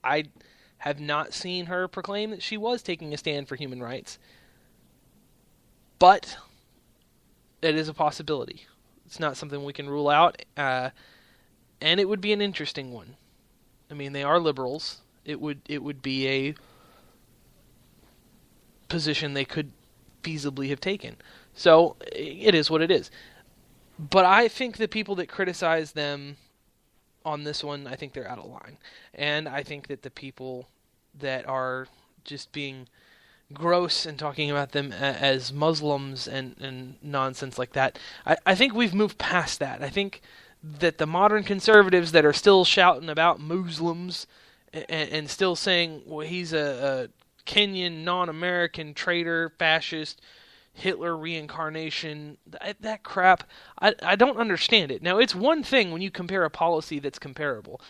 I have not seen her proclaim that she was taking a stand for human rights. But it is a possibility. It's not something we can rule out, and it would be an interesting one. I mean, they are liberals. It would be a position they could feasibly have taken. So it is what it is. But I think the people that criticize them on this one, I think they're out of line. And I think that the people that are just being gross and talking about them as Muslims and nonsense like that, I think we've moved past that. I think that the modern conservatives that are still shouting about Muslims and still saying, well, he's a Kenyan, non-American traitor, fascist, Hitler reincarnation, that crap, I don't understand it. Now, it's one thing when you compare a policy that's comparable,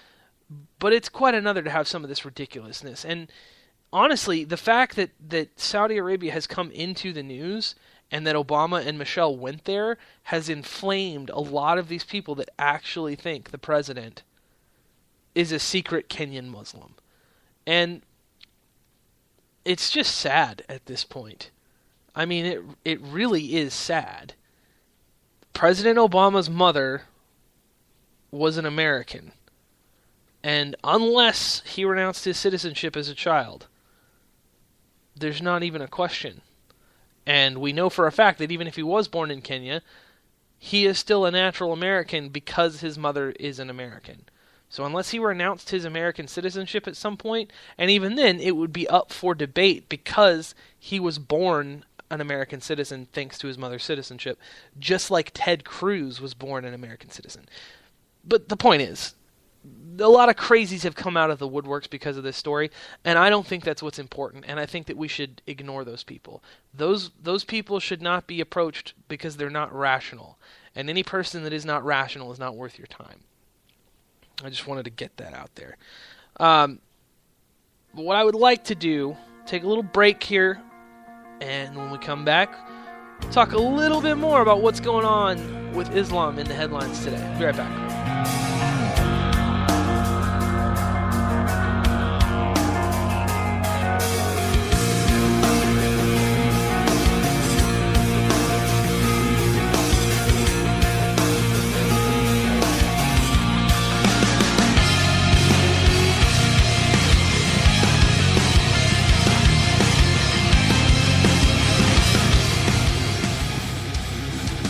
but it's quite another to have some of this ridiculousness. And honestly, the fact that Saudi Arabia has come into the news and that Obama and Michelle went there has inflamed a lot of these people that actually think the president is a secret Kenyan Muslim. And it's just sad at this point. I mean, it really is sad. President Obama's mother was an American. And unless he renounced his citizenship as a child, there's not even a question. And we know for a fact that even if he was born in Kenya, he is still a natural American because his mother is an American. So unless he renounced his American citizenship at some point, and even then it would be up for debate because he was born an American citizen thanks to his mother's citizenship, just like Ted Cruz was born an American citizen. But the point is, a lot of crazies have come out of the woodworks because of this story, and I don't think that's what's important, and I think that we should ignore those people. Those people should not be approached because they're not rational, and any person that is not rational is not worth your time. I just wanted to get that out there. What I would like to do, take a little break here, and when we come back, talk a little bit more about what's going on with Islam in the headlines today. Be right back.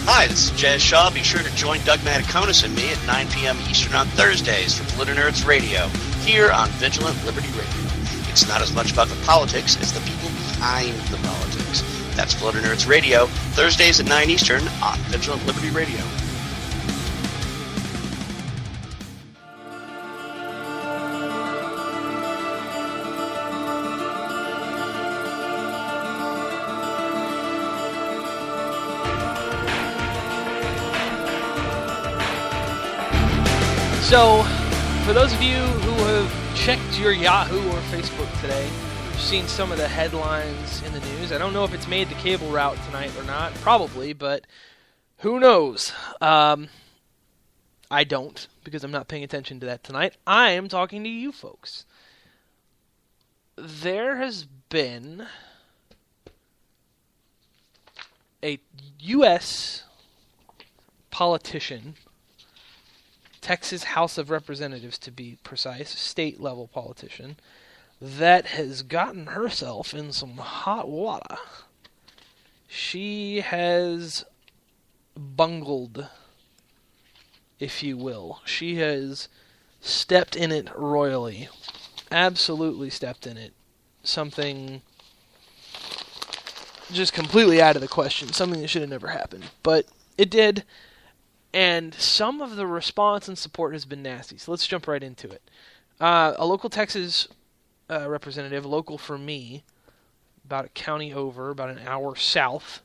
Hi, this is Jazz Shaw. Be sure to join Doug Mataconis and me at 9 p.m. Eastern on Thursdays for PolitiNerds Radio, here on Vigilant Liberty Radio. It's not as much about the politics as the people behind the politics. That's PolitiNerds Radio, Thursdays at 9 Eastern on Vigilant Liberty Radio. So, for those of you who have checked your Yahoo or Facebook today, you've seen some of the headlines in the news. I don't know if it's made the cable route tonight or not. Probably, but who knows? I don't, because I'm not paying attention to that tonight. I am talking to you folks. There has been a U.S. politician, Texas House of Representatives to be precise, state-level politician, that has gotten herself in some hot water. She has bungled, if you will. She has stepped in it royally. Absolutely stepped in it. Something just completely out of the question. Something that should have never happened. But it did. And some of the response and support has been nasty. So let's jump right into it. A local Texas representative, local for me, about a county over, about an hour south,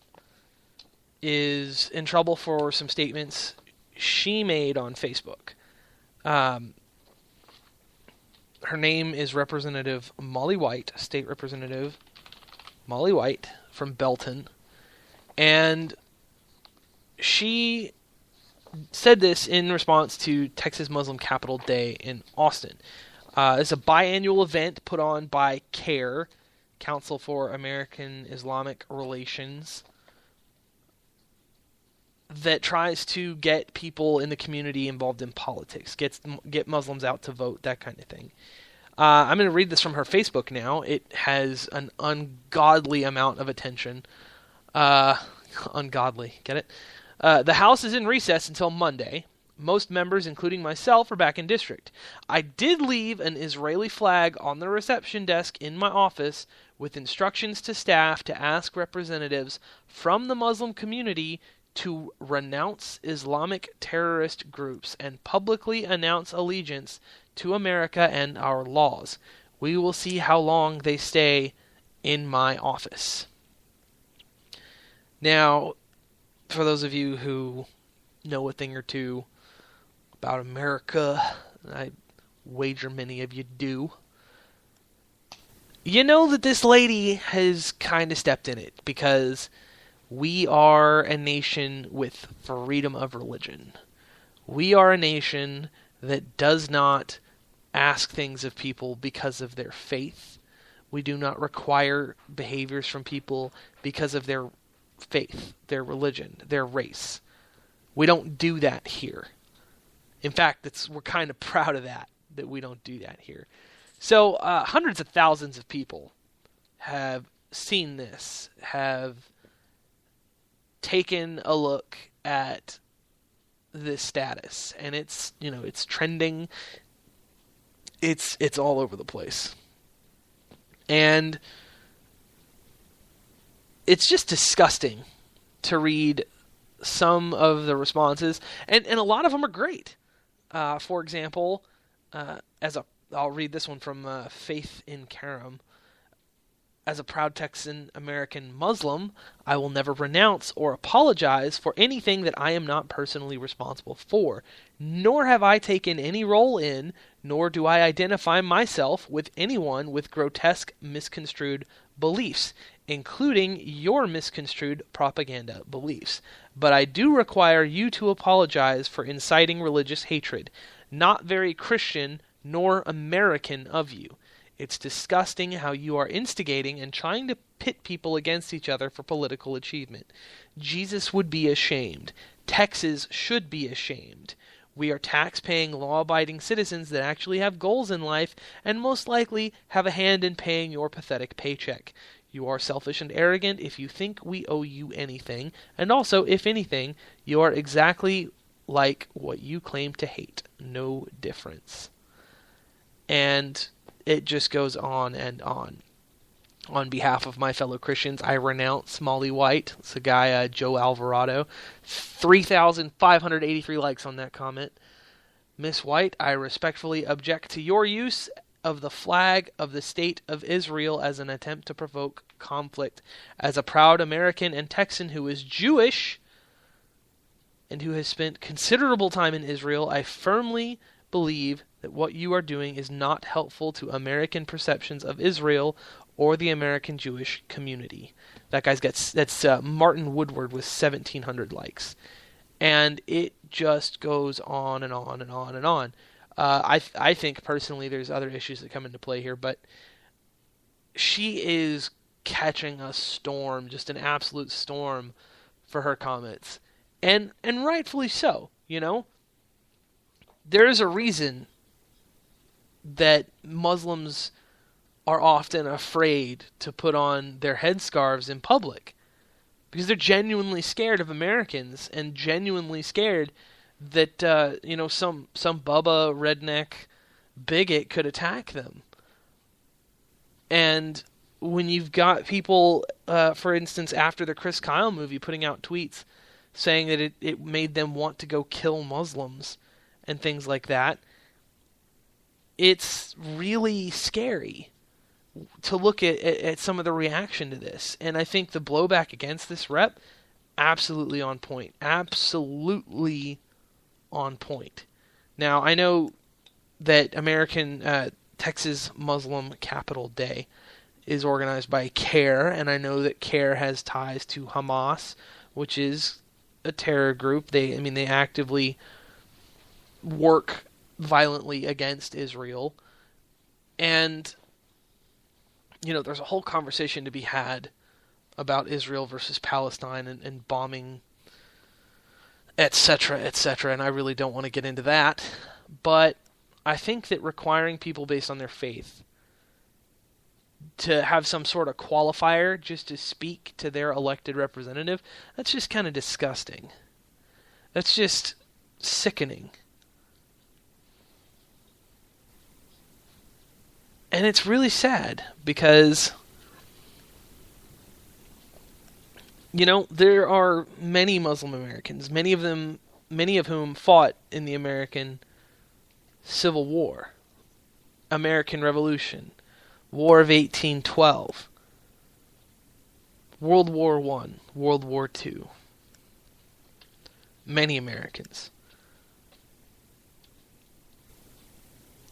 is in trouble for some statements she made on Facebook. Her name is Representative Molly White, State Representative Molly White from Belton. And she said this in response to Texas Muslim Capital Day in Austin. It's a biannual event put on by CARE, Council for American Islamic Relations, that tries to get people in the community involved in politics, get Muslims out to vote, that kind of thing. I'm going to read this from her Facebook now. It has an ungodly amount of attention. Ungodly, get it? The House is in recess until Monday. Most members, including myself, are back in district. I did leave an Israeli flag on the reception desk in my office with instructions to staff to ask representatives from the Muslim community to renounce Islamic terrorist groups and publicly announce allegiance to America and our laws. We will see how long they stay in my office. Now, for those of you who know a thing or two about America, I wager many of you do, you know that this lady has kind of stepped in it, because we are a nation with freedom of religion. We are a nation that does not ask things of people because of their faith. We do not require behaviors from people because of their faith, their religion, their race. We don't do that here. In fact, we're kind of proud of that we don't do that here. So hundreds of thousands of people have seen this, have taken a look at this status, and it's trending. It's all over the place. And it's just disgusting to read some of the responses, and a lot of them are great. For example, I'll read this one from Faith in Karam. As a proud Texan American Muslim, I will never renounce or apologize for anything that I am not personally responsible for, nor have I taken any role in, nor do I identify myself with anyone with grotesque misconstrued beliefs, including your misconstrued propaganda beliefs. But I do require you to apologize for inciting religious hatred. Not very Christian nor American of you. It's disgusting how you are instigating and trying to pit people against each other for political achievement. Jesus would be ashamed. Texas should be ashamed. We are tax-paying, law-abiding citizens that actually have goals in life and most likely have a hand in paying your pathetic paycheck. You are selfish and arrogant if you think we owe you anything, and also, if anything, you are exactly like what you claim to hate. No difference. And it just goes on and on. On behalf of my fellow Christians, I renounce Molly White. It's a guy, Joe Alvarado. 3,583 likes on that comment. Miss White, I respectfully object to your use of the flag of the State of Israel as an attempt to provoke conflict. As a proud American and Texan who is Jewish and who has spent considerable time in Israel, I firmly believe that what you are doing is not helpful to American perceptions of Israel or the American Jewish community. That guy's that's Martin Woodward with 1,700 likes. And it just goes on and on and on and on. I think personally there's other issues that come into play here, but she is catching a storm, just an absolute storm for her comments. And rightfully so, you know? There is a reason that Muslims are often afraid to put on their headscarves in public, because they're genuinely scared of Americans and genuinely scared that some Bubba redneck bigot could attack them. And when you've got people, for instance, after the Chris Kyle movie, putting out tweets saying that it made them want to go kill Muslims and things like that, it's really scary to look at some of the reaction to this. And I think the blowback against this rep, absolutely on point. Absolutely on point. Now, I know that Texas Muslim Capital Day is organized by CARE, and I know that CARE has ties to Hamas, which is a terror group. They actively work violently against Israel. And, there's a whole conversation to be had about Israel versus Palestine and bombing, etc., etc., and I really don't want to get into that. But I think that requiring people based on their faith to have some sort of qualifier just to speak to their elected representative, that's just kind of disgusting. That's just sickening. And it's really sad because, there are many Muslim Americans, many of whom fought in the American Civil War, American Revolution, War of 1812, World War I, World War II. Many Americans.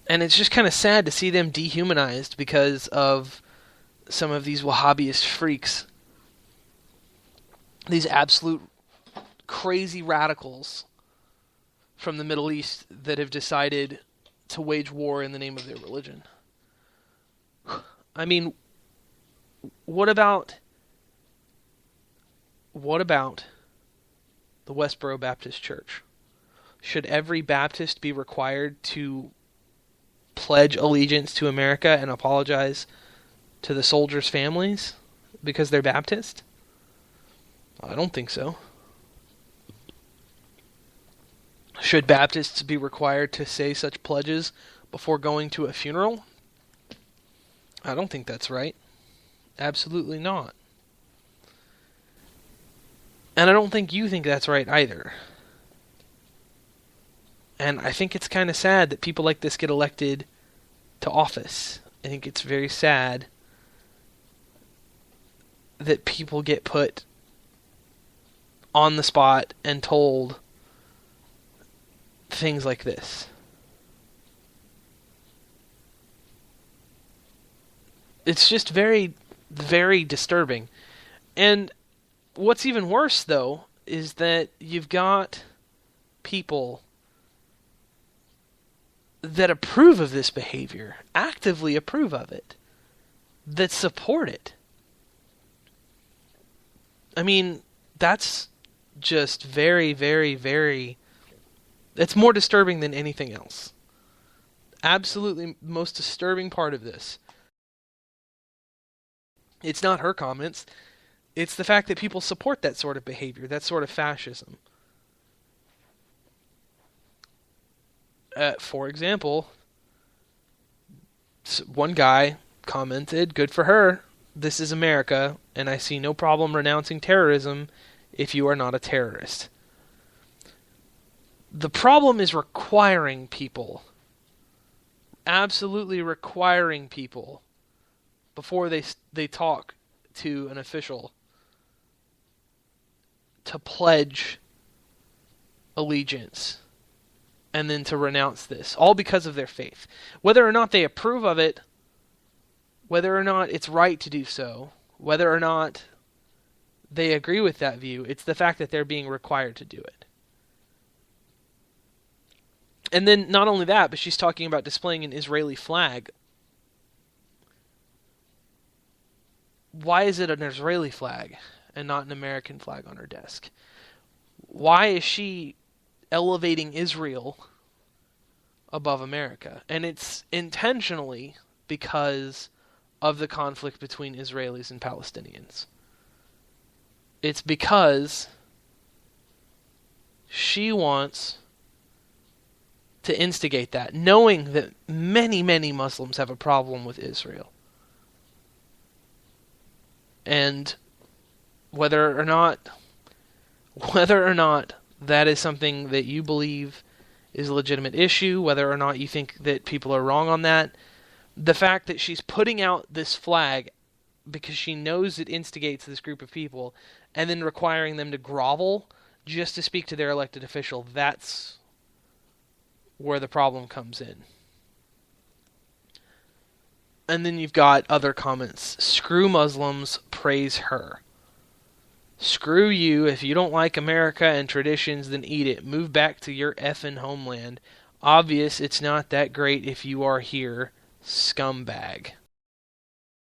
And it's just kind of sad to see them dehumanized because of some of these Wahhabist freaks. These absolute crazy radicals from the Middle East that have decided to wage war in the name of their religion. I mean, what about the Westboro Baptist Church? Should every Baptist be required to pledge allegiance to America and apologize to the soldiers' families because they're Baptist? I don't think so. Should Baptists be required to say such pledges before going to a funeral? I don't think that's right. Absolutely not. And I don't think you think that's right either. And I think it's kind of sad that people like this get elected to office. I think it's very sad that people get put on the spot and told things like this. It's just very, very disturbing. And what's even worse, though, is that you've got people that approve of this behavior, actively approve of it, that support it. I mean, that's just very, very, very... It's more disturbing than anything else. Absolutely most disturbing part of this. It's not her comments. It's the fact that people support that sort of behavior, that sort of fascism. For example, one guy commented, "Good for her. This is America, and I see no problem renouncing terrorism if you are not a terrorist." The problem is requiring people, absolutely requiring people, before they talk to an official, to pledge allegiance and then to renounce this, all because of their faith. Whether or not they approve of it, whether or not it's right to do so, whether or not they agree with that view, it's the fact that they're being required to do it. And then not only that, but she's talking about displaying an Israeli flag. Why is it an Israeli flag and not an American flag on her desk? Why is she elevating Israel above America? And it's intentionally because of the conflict between Israelis and Palestinians. It's because she wants to instigate that, knowing that many, many Muslims have a problem with Israel. And whether or not that is something that you believe is a legitimate issue, whether or not you think that people are wrong on that, the fact that she's putting out this flag because she knows it instigates this group of people, and then requiring them to grovel just to speak to their elected official, that's where the problem comes in. And then you've got other comments. Screw Muslims, praise her. Screw you. If you don't like America and traditions, then eat it. Move back to your effing homeland. Obvious it's not that great if you are here. scumbag.